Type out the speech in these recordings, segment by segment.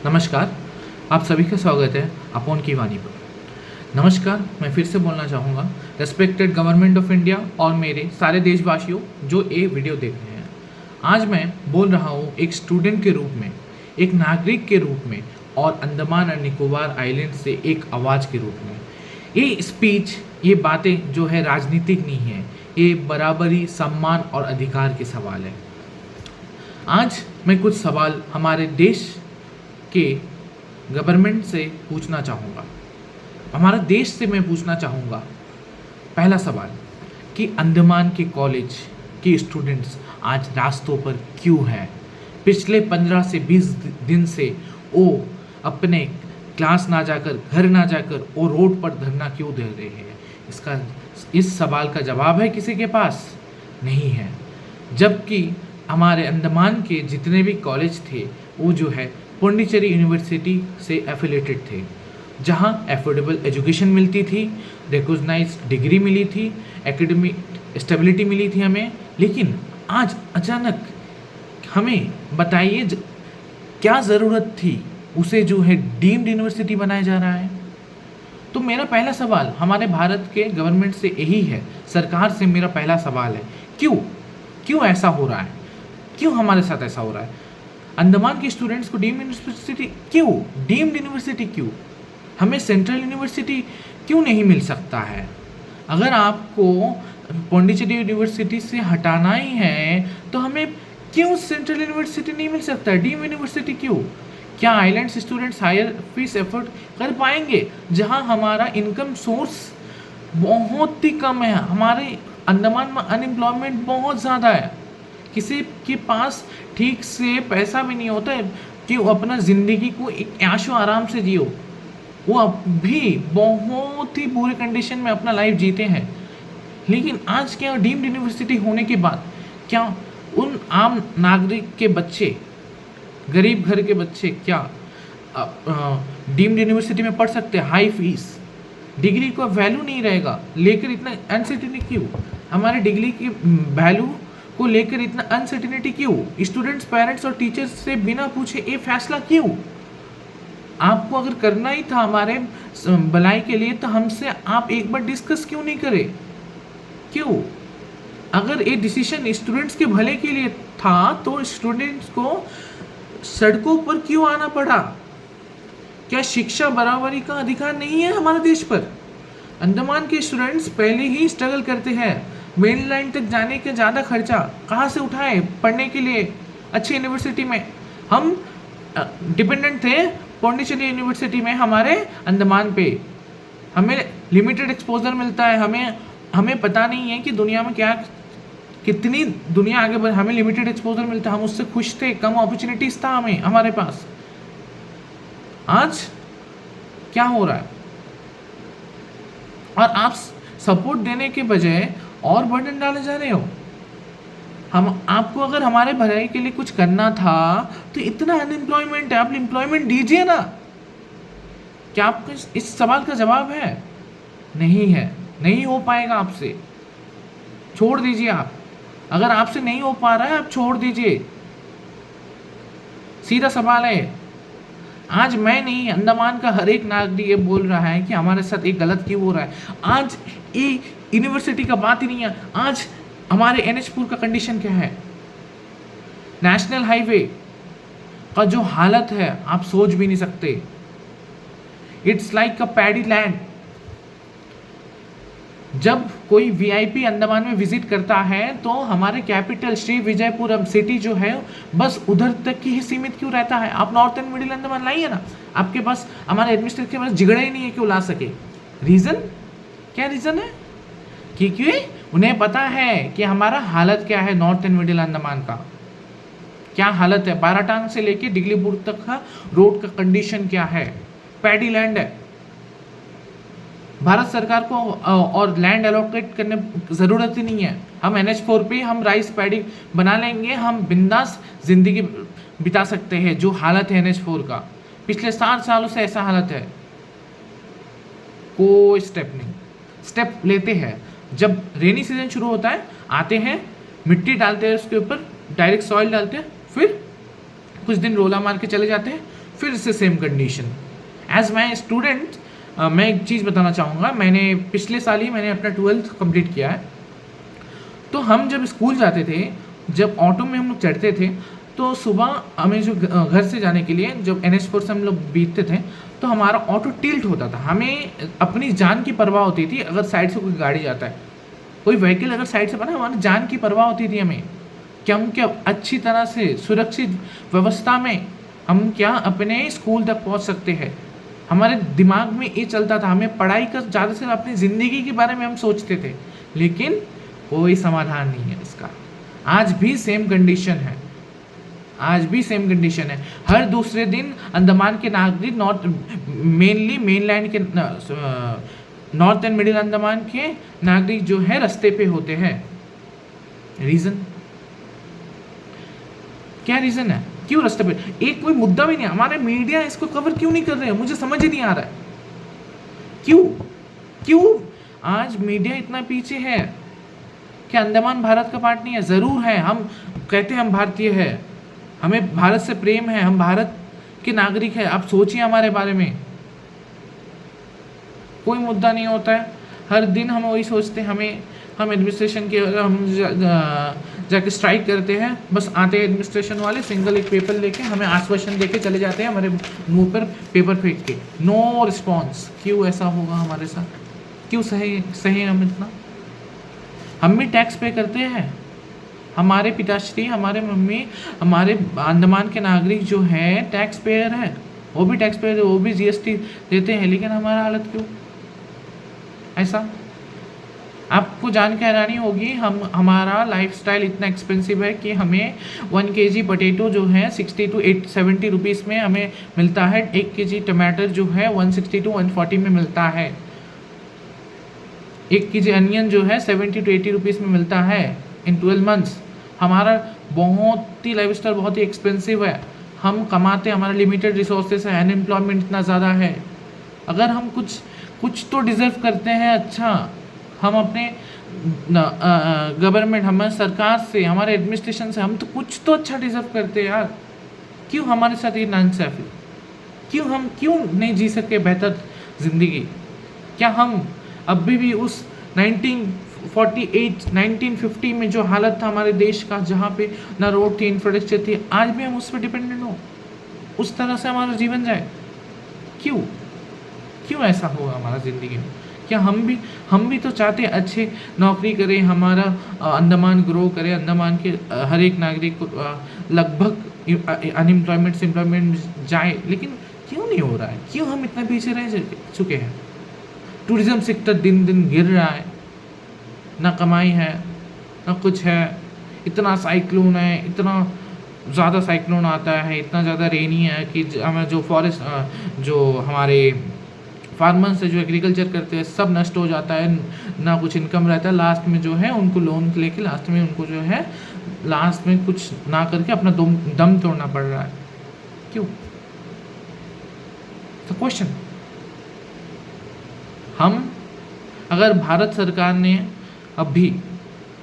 नमस्कार, आप सभी का स्वागत है अपोन की वाणी पर। नमस्कार, मैं फिर से बोलना चाहूँगा रेस्पेक्टेड गवर्नमेंट ऑफ इंडिया और मेरे सारे देशवासियों जो ये वीडियो देख रहे हैं। आज मैं बोल रहा हूँ एक स्टूडेंट के रूप में, एक नागरिक के रूप में और अंडमान और निकोबार आइलैंड से एक आवाज़ के रूप में। ये स्पीच, ये बातें जो है राजनीतिक नहीं है, ये बराबरी, सम्मान और अधिकार के सवाल है। आज मैं कुछ सवाल हमारे देश के गवर्नमेंट से पूछना चाहूँगा, हमारे देश से मैं पूछना चाहूँगा। पहला सवाल कि अंडमान के कॉलेज के स्टूडेंट्स आज रास्तों पर क्यों हैं? पिछले 15 से 20 दिन से वो अपने क्लास ना जाकर, घर ना जाकर वो रोड पर धरना क्यों दे रहे हैं? इस सवाल का जवाब है किसी के पास? नहीं है। जबकि हमारे अंडमान के जितने भी कॉलेज थे वो जो है पौंडीचेरी यूनिवर्सिटी से एफिलेटेड थे, जहां एफोर्डेबल एजुकेशन मिलती थी, रिकॉग्नाइज्ड डिग्री मिली थी, एकेडमिक स्टेबिलिटी मिली थी हमें। लेकिन आज अचानक हमें बताइए क्या ज़रूरत थी उसे जो है डीम्ड यूनिवर्सिटी बनाया जा रहा है? तो मेरा पहला सवाल हमारे भारत के गवर्नमेंट से यही है, सरकार से मेरा पहला सवाल है, क्यों ऐसा हो रहा है? क्यों हमारे साथ ऐसा हो रहा है? अंडमान के स्टूडेंट्स को डीम्ड यूनिवर्सिटी क्यों? हमें सेंट्रल यूनिवर्सिटी क्यों नहीं मिल सकता है? अगर आपको पौंडीचेरी यूनिवर्सिटी से हटाना ही है तो हमें क्यों सेंट्रल यूनिवर्सिटी नहीं मिल सकता? डीम्ड यूनिवर्सिटी क्यों? क्या islands students higher fees afford कर पाएंगे जहां हमारा इनकम सोर्स बहुत ही कम है? हमारे अंडमान में अनएम्प्लॉयमेंट बहुत ज़्यादा है, किसी के पास ठीक से पैसा भी नहीं होता है कि वो अपना ज़िंदगी को एक ऐशो आराम से जियो। वो अब भी बहुत ही बुरे कंडीशन में अपना लाइफ जीते हैं। लेकिन आज क्या डीम्ड यूनिवर्सिटी होने के बाद क्या उन आम नागरिक के बच्चे, गरीब घर के बच्चे क्या डीम्ड यूनिवर्सिटी में पढ़ सकते हैं? हाई फीस, डिग्री का वैल्यू नहीं रहेगा लेकर इतना अनसर्टेनिटी क्यों? हमारे डिग्री की वैल्यू को लेकर इतना अनसर्टेनिटी क्यों? स्टूडेंट्स, पेरेंट्स और टीचर्स से बिना पूछे ये फैसला क्यों? आपको अगर करना ही था हमारे भलाई के लिए तो हमसे आप एक बार डिस्कस क्यों नहीं करे? क्यों? अगर ये डिसीजन स्टूडेंट्स के भले के लिए था तो स्टूडेंट्स को सड़कों पर क्यों आना पड़ा? क्या शिक्षा बराबरी का अधिकार नहीं है हमारे देश पर? अंडमान के स्टूडेंट्स पहले ही स्ट्रगल करते हैं, मेन लाइन तक जाने के ज़्यादा खर्चा कहाँ से उठाए पढ़ने के लिए अच्छी यूनिवर्सिटी में? हम डिपेंडेंट थे पौंडीचेरी यूनिवर्सिटी में हमारे अंडमान पे, हमें लिमिटेड एक्सपोजर मिलता है, हमें पता नहीं है कि दुनिया में क्या कितनी दुनिया आगे बढ़, हमें लिमिटेड एक्सपोजर मिलता है, हम उससे खुश थे, कम अपॉर्चुनिटीज़ था हमारे पास। आज क्या हो रहा है? और आप सपोर्ट देने के बजाय और बर्डन डाले जा रहे हो। हम आपको अगर हमारे भलाई के लिए कुछ करना था तो इतना अनएम्प्लॉयमेंट है, आप एम्प्लॉयमेंट दीजिए ना। क्या आपको इस सवाल का जवाब है? नहीं है, नहीं हो पाएगा आपसे, छोड़ दीजिए। आप अगर आपसे नहीं हो पा रहा है आप छोड़ दीजिए, सीधा सवाल है। आज मैं नहीं, अंडमान का हर एक नागरिक ये बोल रहा है कि हमारे साथ एक गलत क्यों हो रहा है। आज ये यूनिवर्सिटी का बात ही नहीं है, आज हमारे NH4 का कंडीशन क्या है? नेशनल हाईवे का जो हालत है आप सोच भी नहीं सकते। It's like a paddy land. जब कोई VIP अंडमान में विजिट करता है तो हमारे कैपिटल श्री विजयपुरम सिटी जो है बस उधर तक ही सीमित क्यों रहता है? आप नॉर्थ एंड मिडिल अंडमान लाइए ना। आपके पास, हमारे एडमिनिस्ट्रेशन के पास जिगड़ा ही नहीं है क्यों ला सके। रीज़न क्या? रीज़न है क्योंकि उन्हें पता है कि हमारा हालत क्या है, नॉर्थ एंड मिडिल अंडमान का क्या हालत है। बाराटांग से लेके डिगलीपुर तक का रोड का कंडीशन क्या है? पैडी लैंड है। भारत सरकार को और लैंड एलोकेट करने ज़रूरत ही नहीं है। हम NH4 पे हम राइस पैडी बना लेंगे, हम बिंदास जिंदगी बिता सकते हैं। जो हालत है NH4 का, पिछले 60 सालों से ऐसा हालत है। कोई स्टेप लेते हैं। जब रेनी सीजन शुरू होता है, आते हैं, मिट्टी डालते हैं उसके ऊपर, डायरेक्ट सॉइल डालते हैं, फिर कुछ दिन रोला मार के चले जाते हैं, फिर से same condition. As my student मैं एक चीज़ बताना चाहूँगा, मैंने पिछले साल ही मैंने अपना 12th कंप्लीट किया है। तो हम जब स्कूल जाते थे, जब ऑटो में हम लोग चढ़ते थे, तो सुबह हमें जो घर से जाने के लिए जब NH4 से हम लोग बीतते थे तो हमारा ऑटो टिल्ट होता था। हमें अपनी जान की परवाह होती थी, अगर साइड से कोई गाड़ी जाता है, कोई व्हीकल अगर साइड से बना, हमारी जान की परवाह होती थी हमें कि हम क्या अच्छी तरह से सुरक्षित व्यवस्था में हम क्या अपने स्कूल तक पहुंच सकते हैं। हमारे दिमाग में ये चलता था, हमें पढ़ाई का ज़्यादा से अपनी ज़िंदगी के बारे में हम सोचते थे, लेकिन कोई समाधान नहीं है इसका। आज भी सेम कंडीशन है, आज भी सेम कंडीशन है। हर दूसरे दिन अंडमान के नागरिक मेनली मेनलैंड के नॉर्थ एंड मिडिल अंडमान के नागरिक जो है रास्ते पे होते हैं। रीज़न क्या रीज़न है, क्यों रास्ते पे? एक कोई मुद्दा भी नहीं, हमारे मीडिया इसको कवर क्यों नहीं कर रहे हैं, मुझे समझ ही नहीं आ रहा है। क्यों आज मीडिया इतना पीछे है? क्या अंडमान भारत का पार्ट नहीं है? ज़रूर है। हम कहते हैं हम भारतीय है, हमें भारत से प्रेम है, हम भारत के नागरिक हैं। आप सोचिए हमारे बारे में, कोई मुद्दा नहीं होता है। हर दिन हम वही सोचते हैं, हम एडमिनिस्ट्रेशन के हम जाके स्ट्राइक करते हैं, बस आते हैं एडमिनिस्ट्रेशन वाले सिंगल एक पेपर लेके हमें आश्वासन देके चले जाते हैं, हमारे मुंह पर पेपर फेंक के, नो रिस्पॉन्स। क्यों ऐसा होगा हमारे साथ? क्यों सही हम इतना? हम भी टैक्स पे करते हैं, हमारे पिताश्री, हमारे मम्मी, हमारे अंडमान के नागरिक जो हैं टैक्स पेयर है, वो भी टैक्स पेयर, वो भी GST देते हैं, लेकिन हमारा हालत क्यों ऐसा? आपको जान के हैरानी होगी, हमारा लाइफस्टाइल इतना एक्सपेंसिव है कि हमें 1 kg पोटैटो जो है 60 to 70 रुपीज़ में हमें मिलता है। 1 kg टमाटर जो है 160 to 140 में मिलता है। 1 kg अनियन जो है 70 to 80 रुपीज़ में मिलता है इन 12 मंथ्स। हमारा बहुत ही लाइफस्टाइल बहुत ही एक्सपेंसिव है। हम कमाते, हमारा लिमिटेड रिसोर्सेस है, अनएम्प्लॉयमेंट इतना ज़्यादा है। अगर हम कुछ तो डिज़र्व करते हैं अच्छा, हम अपने गवर्नमेंट, हमारे सरकार से, हमारे एडमिनिस्ट्रेशन से हम तो कुछ तो अच्छा डिज़र्व करते हैं यार। क्यों हमारे साथ ये नाइंसाफ़ी? क्यों नहीं जी सके बेहतर ज़िंदगी? क्या हम अभी भी उस 1948 1950 में जो हालत था हमारे देश का, जहाँ पे ना रोड थी, इंफ्रास्ट्रक्चर थी, आज भी हम उस पर डिपेंडेंट हो, उस तरह से हमारा जीवन जाए? क्यों ऐसा होगा हमारा ज़िंदगी में? क्या हम भी तो चाहते हैं अच्छे नौकरी करें, हमारा अंडमान ग्रो करे, अंडमान के हर एक नागरिक को लगभग अनएम्प्लॉयमेंट से एम्प्लॉयमेंट जाए, लेकिन क्यों नहीं हो रहा है? क्यों हम इतना पीछे रह चुके हैं? टूरिज़्म सेक्टर दिन दिन गिर रहा है, ना कमाई है ना कुछ है। इतना साइक्लोन है, इतना ज़्यादा साइक्लोन आता है, इतना ज़्यादा रेनी है कि हमें जो फॉरेस्ट जो हमारे फार्मर्स से जो एग्रीकल्चर करते हैं सब नष्ट हो जाता है, ना कुछ इनकम रहता है। लास्ट में जो है उनको लोन लेके लास्ट में उनको जो है लास्ट में कुछ ना करके अपना दम तोड़ना पड़ रहा है। क्यों? तो क्वेश्चन, हम अगर भारत सरकार ने अभी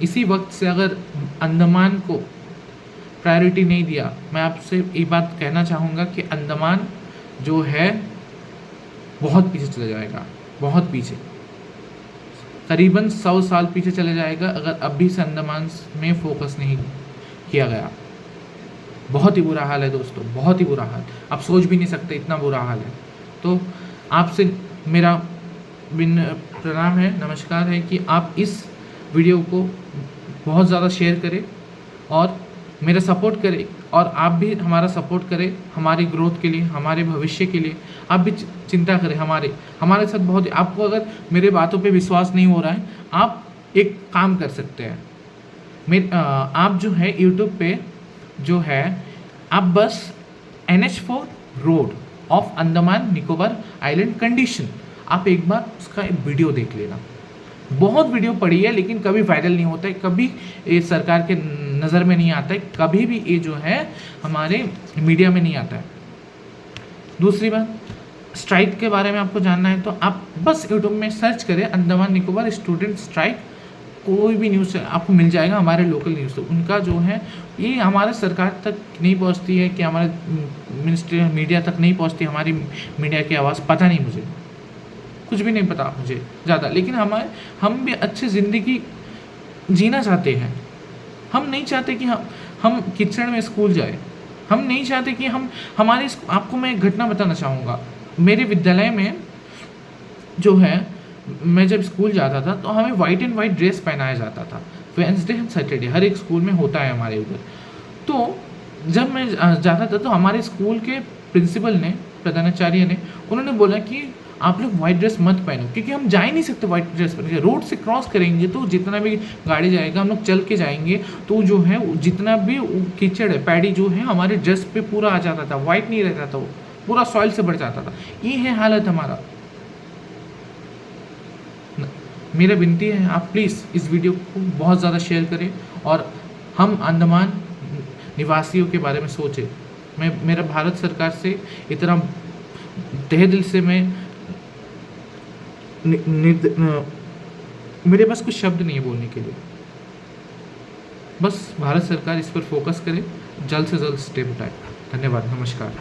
इसी वक्त से अगर अंडमान को प्रायोरिटी नहीं दिया, मैं आपसे ये बात कहना चाहूँगा कि अंडमान जो है बहुत पीछे चला जाएगा, बहुत पीछे, करीबन 100 साल पीछे चले जाएगा अगर अभी से अंडमान में फोकस नहीं किया गया। बहुत ही बुरा हाल है दोस्तों, बहुत ही बुरा हाल, आप सोच भी नहीं सकते इतना बुरा हाल है। तो आपसे मेरा प्रणाम है, नमस्कार है कि आप इस वीडियो को बहुत ज़्यादा शेयर करें और मेरा सपोर्ट करें, और आप भी हमारा सपोर्ट करें हमारी ग्रोथ के लिए, हमारे भविष्य के लिए। आप भी चिंता करें हमारे साथ। बहुत आपको अगर मेरे बातों पे विश्वास नहीं हो रहा है, आप एक काम कर सकते हैं। आप जो है यूट्यूब पे जो है आप बस NH4 road of Andaman Nicobar island condition, आप एक बार उसका एक वीडियो देख लेना। बहुत वीडियो पड़ी है लेकिन कभी वायरल नहीं होता है, कभी ये सरकार के नज़र में नहीं आता है, कभी भी ये जो है हमारे मीडिया में नहीं आता है। दूसरी बात, स्ट्राइक के बारे में आपको जानना है तो आप बस यूट्यूब में सर्च करें अंडमान निकोबार स्टूडेंट स्ट्राइक, कोई भी न्यूज़ आपको मिल जाएगा, हमारे लोकल न्यूज़ तो उनका जो है ये हमारे सरकार तक नहीं पहुंचती है कि हमारे मिनिस्ट्री मीडिया तक नहीं पहुंचती हमारी मीडिया की आवाज़। पता नहीं, मुझे कुछ भी नहीं पता मुझे ज़्यादा, लेकिन हम भी अच्छी ज़िंदगी जीना चाहते हैं। हम नहीं चाहते कि हम कीचड़ में स्कूल जाए। हम नहीं चाहते कि आपको मैं एक घटना बताना चाहूँगा। मेरे विद्यालय में जो है, मैं जब स्कूल जाता था तो हमें वाइट एंड वाइट ड्रेस पहनाया जाता था। वेडनेसडे एंड सैटरडे हर एक स्कूल में होता है हमारे उधर। तो जब मैं जाता था तो हमारे स्कूल के प्रिंसिपल ने, प्रधानाचार्य ने, उन्होंने बोला कि आप लोग वाइट ड्रेस मत पहनो, क्योंकि हम जा ही नहीं सकते वाइट ड्रेस पहन के। रोड से क्रॉस करेंगे तो जितना भी गाड़ी जाएगा, हम लोग चल के जाएंगे तो जो है जितना भी कीचड़ है, पैडी जो है हमारे ड्रेस पे पूरा आ जाता था, वाइट नहीं रहता था, वो पूरा सॉइल से भर जाता था। ये है हालत हमारा। मेरा विनती है, आप प्लीज़ इस वीडियो को बहुत ज़्यादा शेयर करें और हम अंडमान निवासियों के बारे में सोचें। मेरा भारत सरकार से इतना तहे दिल से मेरे पास कुछ शब्द नहीं है बोलने के लिए। बस भारत सरकार इस पर फोकस करे, जल्द से जल्द स्टेप उठाए। धन्यवाद, नमस्कार।